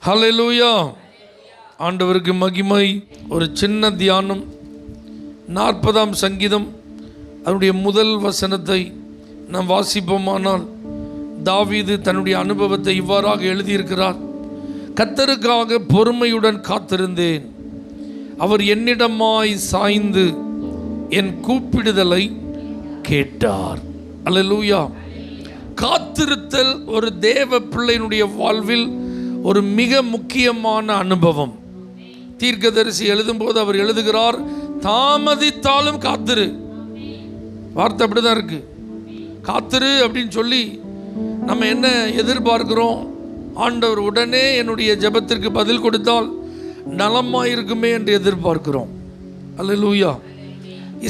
ஹல்லேலூயா. ஆண்டவருக்கு மகிமை. ஒரு சின்ன தியானம். 40ஆம் சங்கீதம் அதனுடைய முதல் வசனத்தை நாம் வாசிப்போமானால், தாவீது தன்னுடைய அனுபவத்தை இவ்வாறாக எழுதியிருக்கிறார். கர்த்தருக்காக பொறுமையுடன் காத்திருந்தேன், அவர் என்னிடமாய் சாய்ந்து என் கூப்பிடுதலை கேட்டார். அல்லேலூயா. காத்திருத்தல் ஒரு தேவ பிள்ளையினுடைய வாழ்வில் ஒரு மிக முக்கியமான அனுபவம். தீர்க்கதரிசி எழுதும்போது அவர் எழுதுகிறார், தாமதித்தாலும் காத்திரு. வார்த்தை அப்படிதான் இருக்கு. காத்திரு அப்படின்னு சொல்லி நம்ம என்ன எதிர்பார்க்கிறோம்? ஆண்டவர் உடனே என்னுடைய ஜெபத்திற்கு பதில் கொடுத்தால் நலமாயிருக்குமே என்று எதிர்பார்க்கிறோம். அல்லேலூயா.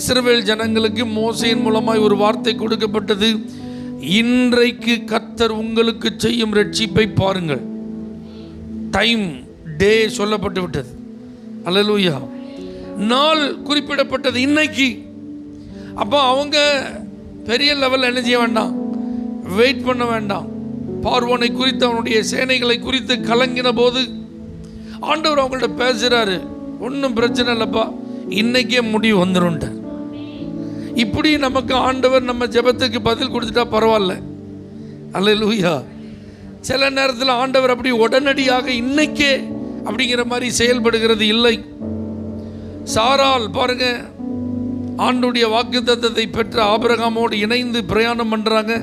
இஸ்ரவேல் ஜனங்களுக்கு மோசேயின் மூலமாய் ஒரு வார்த்தை கொடுக்கப்பட்டது, இன்றைக்கு கர்த்தர் உங்களுக்கு செய்யும் ரட்சிப்பை பாருங்கள். டைம், டே சொல்லப்பட்டு விட்டது. அல்லேலூயா. நாள் குறிப்பிடப்பட்டது இன்னைக்கு. அப்போ அவங்க பெரிய லெவலில் என்ன செய்ய வேண்டாம், வெயிட் பண்ண வேண்டாம். பார்வோனை குறித்து அவனுடைய சேனைகளை குறித்து கலங்கின போது ஆண்டவர் அவங்கள்ட்ட பேசுகிறாரு, ஒன்றும் பிரச்சனை இல்லைப்பா, இன்னைக்கே முடிவு வந்துருன்ட்டார். இப்படி நமக்கு ஆண்டவர் நம்ம ஜெபத்துக்கு பதில் கொடுத்துட்டா பரவாயில்ல. அல்லேலூயா. சில நேரத்தில் ஆண்டவர் அப்படி உடனடியாக இன்னைக்கே அப்படிங்கிற மாதிரி செயல்படுகிறது இல்லை. சாராள் பாருங்க, ஆண்டுடைய வாக்குத்தத்தத்தை பெற்ற ஆபிரகாமோடு இணைந்து பிரயாணம் பண்றாங்க.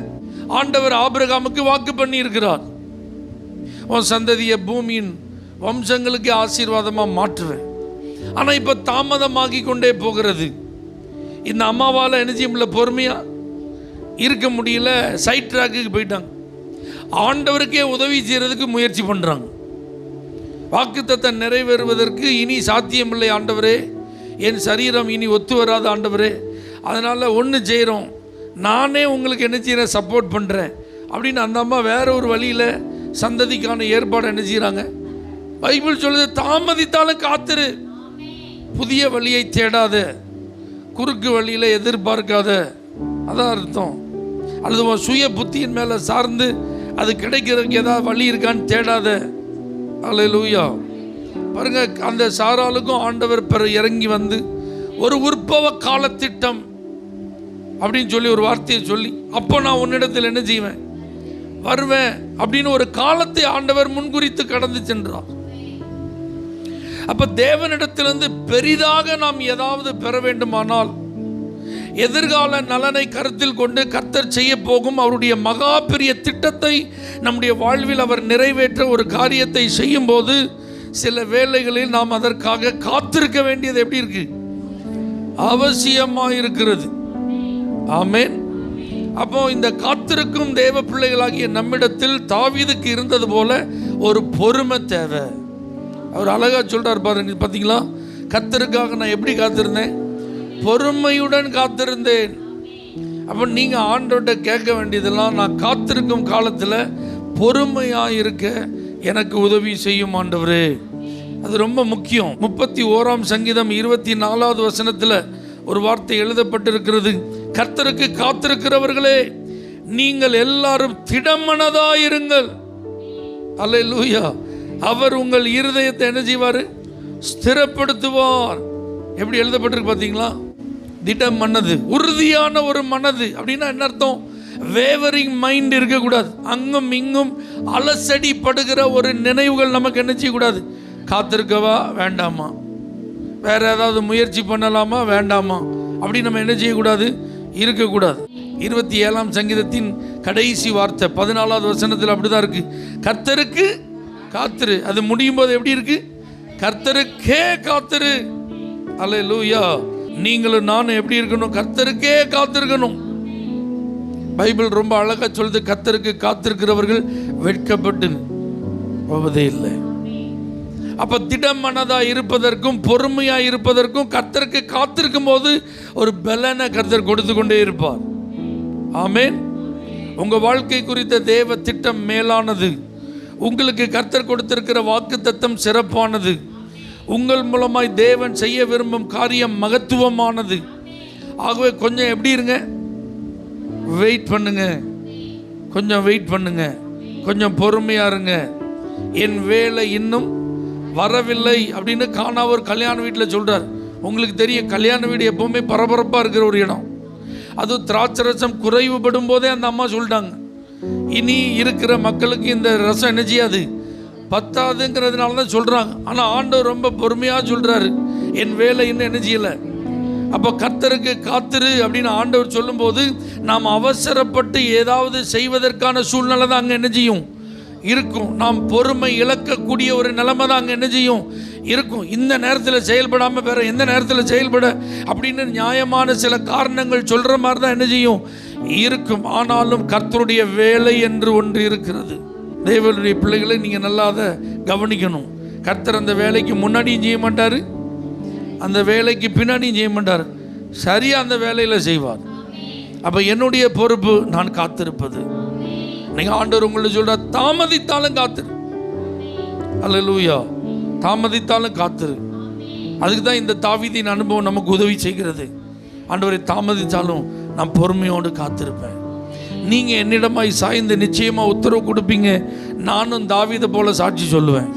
ஆண்டவர் ஆபிரகாமுக்கு வாக்கு பண்ணி இருக்கிறார், உன் சந்ததியை பூமியின் வம்சங்களுக்கு ஆசீர்வாதமா மாற்றுவேன். ஆனா இப்ப தாமதமாகி கொண்டே போகிறது. இந்த அம்மாவால் என்ன செய்ய முடியல, பொறுமையா இருக்க முடியல, சைட் ட்ராக்கு போயிட்டாங்க. ஆண்டவருக்கே உதவி செய்யறதுக்கு முயற்சி பண்றாங்க. வாக்குத்தத்தை நிறைவேறுவதற்கு இனி சாத்தியமில்லை ஆண்டவரே, என் சரீரம் இனி ஒத்து வராது ஆண்டவரே, அதனால ஒன்று செய்கிறோம், நானே உங்களுக்கு என்ன செய்கிறேன், சப்போர்ட் பண்ணுறேன் அப்படின்னு அந்த அம்மா வேற ஒரு வழியில் சந்ததிக்கான ஏற்பாடு என்ன செய்கிறாங்க. பைபிள் சொல்லுது, தாமதித்தாலும் காத்திரு, புதிய வழியை தேடாத, குறுக்கு வழியில் எதிர்பார்க்காத. அதான் அர்த்தம். அல்லது உன் சுய புத்தியின் மேலே சார்ந்து அது கிடைக்கிறதுக்கு ஏதாவது வழி இருக்கான்னு தேடாத. அல்லேலூயா. பாருங்க, அந்த சாராளுக்கும் ஆண்டவர் இறங்கி வந்து ஒரு உற்பவ காலத்திட்டம் அப்படின்னு சொல்லி ஒரு வார்த்தையை சொல்லி, அப்போ நான் உன்னிடத்தில் என்ன செய்வேன், வருவேன் அப்படின்னு ஒரு காலத்தை ஆண்டவர் முன்குறித்து கடந்து சென்றார். அப்ப தேவனிடத்திலிருந்து பெரிதாக நாம் ஏதாவது பெற வேண்டுமானால், எதிர்கால நலனை கருத்தில் கொண்டு கர்த்தர் செய்ய போகும் அவருடைய மகா பெரிய திட்டத்தை நம்முடைய வாழ்வில் அவர் நிறைவேற்ற ஒரு காரியத்தை செய்யும் போது சில வேளைகளில் நாம் அதற்காக காத்திருக்க வேண்டியது எப்படி இருக்கு, அவசியமாக இருக்கிறது. ஆமென். அப்போ இந்த காத்திருக்கும் தேவ பிள்ளைகளாகிய நம்மிடத்தில் தாவீதுக்கு இருந்தது போல ஒரு பொறுமை தேவை. அவர் அழகா சொல்றார் பாருங்க, பார்த்தீங்களா, கர்த்தருக்காக நான் எப்படி காத்திருந்தேன், பொறுமையுடன் காத்திருந்தேன். அப்போ நீங்கள் ஆண்டவர்கிட்ட கேட்க வேண்டியதெல்லாம், நான் காத்திருக்கும் காலத்தில் பொறுமையாக இருக்க எனக்கு உதவி செய்யும் ஆண்டவரே. அது ரொம்ப முக்கியம். 31ஆம் சங்கீதம் 24வது வசனத்தில் ஒரு வார்த்தை எழுதப்பட்டிருக்கிறது, கர்த்தருக்கு காத்திருக்கிறவர்களே நீங்கள் எல்லாரும் திடமனதாயிருங்கள். அல்லேலூயா. அவர் உங்கள் இருதயத்தை என்ன செய்வார், ஸ்திரப்படுத்துவார். எப்படி எழுதப்பட்டிருக்கு பார்த்தீங்களா, திடம் மனது, உறுதியான ஒரு மனது. அப்படின்னா என்ன அர்த்தம், வேவரிங் மைண்ட் இருக்கக்கூடாது. அங்கும் இங்கும் அலசடி படுகிற ஒரு நினைவுகள் நமக்கு என்ன செய்யக்கூடாது. காத்திருக்கவா வேண்டாமா, வேற ஏதாவது முயற்சி பண்ணலாமா வேண்டாமா, அப்படி நம்ம என்ன செய்யக்கூடாது, இருக்கக்கூடாது. 27ஆம் சங்கீதத்தின் கடைசி வார்த்தை 14வது வசனத்தில் அப்படிதான் இருக்கு, கர்த்தருக்கு காத்திரு. அது முடியும் போது எப்படி இருக்கு, கர்த்தருக்கே காத்திரு. அல்லேலூயா. நீங்களும் நானும் எப்படி இருக்கணும், கர்த்தருக்கே காத்திருக்கணும். பைபிள் ரொம்ப அழகா சொல்லுது, கர்த்தருக்கு காத்திருக்கிறவர்கள் வெட்கப்பட்டு போவதே இல்லை. அப்ப திடமனதா இருப்பதற்கும் பொறுமையா இருப்பதற்கும் கர்த்தருக்கு காத்திருக்கும் போது ஒரு பலனை கர்த்தர் கொடுத்து கொண்டே இருப்பார். ஆமென். உங்க வாழ்க்கை குறித்த தேவ திட்டம் மேலானது. உங்களுக்கு கர்த்தர் கொடுத்திருக்கிற வாக்குத்தத்தம் சிறப்பானது. உங்கள் மூலமாய் தேவன் செய்ய விரும்பும் காரியம் மகத்துவமானது. ஆகவே கொஞ்சம் எப்படி இருங்க, வெயிட் பண்ணுங்க, கொஞ்சம் வெயிட் பண்ணுங்க, கொஞ்சம் பொறுமையா இருங்க. என் வேலை இன்னும் வரவில்லை அப்படின்னு காணா ஒரு கல்யாண வீட்டில் சொல்றார். உங்களுக்கு தெரியும், கல்யாண வீடு எப்பவுமே பரபரப்பாக இருக்கிற ஒரு இடம். அதுவும் திராட்சரசம் குறைவுபடும் போதே அந்த அம்மா சொல்லிட்டாங்க, இனி இருக்கிற மக்களுக்கு இந்த ரசம் என்ன செய்யாது, பத்தாதுங்கிறதுனால தான் சொல்கிறாங்க. ஆனால் ஆண்டவர் ரொம்ப பொறுமையாக சொல்கிறாரு, என் வேலை இன்னும் என்ன செய்யலை. அப்போ கர்த்தருக்கு காத்திரு அப்படின்னு ஆண்டவர் சொல்லும்போது நாம் அவசரப்பட்டு ஏதாவது செய்வதற்கான சூழ்நிலை தான் அங்கே என்ன செய்யும் இருக்கும். நாம் பொறுமை இழக்கக்கூடிய ஒரு நிலைமை தான் அங்கே என்ன செய்யும் இருக்கும். இந்த நேரத்தில் செயல்படாமல் வேற எந்த நேரத்தில் செயல்பட அப்படின்னு நியாயமான சில காரணங்கள் சொல்கிற மாதிரி தான் என்ன செய்யும் இருக்கும். ஆனாலும் கர்த்தருடைய வேலை என்று ஒன்று இருக்கிறது. தேவனுடைய பிள்ளைகளை நீங்கள் நல்லா அதை கவனிக்கணும். கர்த்தர் அந்த வேலைக்கு முன்னாடியும் செய்ய மாட்டார், அந்த வேலைக்கு பின்னாடியும் செய்ய மாட்டார், சரியாக அந்த வேலையில் செய்வார். அப்போ என்னுடைய பொறுப்பு நான் காத்திருப்பது. நீங்கள் ஆண்டவர் உங்களை சொல்ற தாமதித்தாலும் காத்திரு. அல்லேலூயா, தாமதித்தாலும் காத்திரு. அதுக்கு தான் இந்த தாவீதின் அனுபவம் நமக்கு உதவி செய்கிறது. ஆண்டவரை தாமதித்தாலும் நான் பொறுமையோடு காத்திருப்பேன். நீங்கள் என்னிடமாய் சாய்ந்து நிச்சயமாக உத்தரவு கொடுப்பீங்க, நானும் தாவீதை போல சாட்சி சொல்லுவேன்.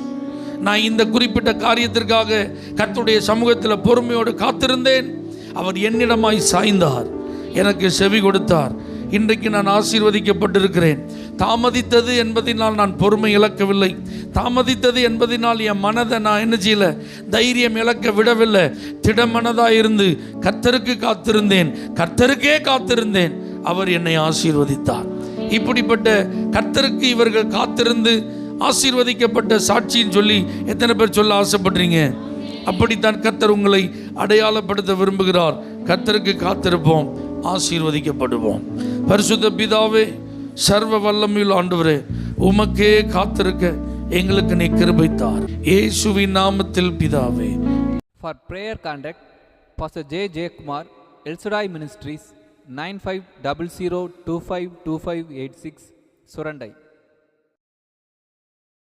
நான் இந்த குறிப்பிட்ட காரியத்திற்காக கர்த்தருடைய சமூகத்தில் பொறுமையோடு காத்திருந்தேன். அவர் என்னிடமாய் சாய்ந்தார், எனக்கு செவி கொடுத்தார். இன்றைக்கு நான் ஆசீர்வதிக்கப்பட்டிருக்கிறேன். தாமதித்தது என்பதனால் நான் பொறுமை இழக்கவில்லை. தாமதித்தது என்பதனால் என் மனதை நான் என்ன செய்யல, தைரியம் இழக்க விடவில்லை. திடமனதாக இருந்து கர்த்தருக்கு காத்திருந்தேன், கர்த்தருக்கே காத்திருந்தேன். அவர் என்னை ஆசீர்வதித்தார். இப்படிப்பட்ட கர்த்தருக்கு இவர்கள் காத்திருந்து ஆசீர்வதிக்கப்பட்ட சாட்சின்னு சொல்லி எத்தனை பேர் சொல்ல ஆசைப்படுறீங்க? அப்படித்தான் கர்த்தர் உங்களை அடையாளப்படுத்த விரும்புகிறார். கர்த்தருக்கு காத்திருப்போம், ஆசீர்வதிக்கப்படுவோம். பரிசுத்த பிதாவே, சர்வ வல்லமையுள்ள ஆண்டவரே, உமக்கே காத்திருக்க எங்களுக்கு நீ கிருபை தார். இயேசுவின் நாமத்தில் பிதாவே. For prayer contact Pastor J. Kumar, El Shaddai Ministries, 9500252586, Surandai.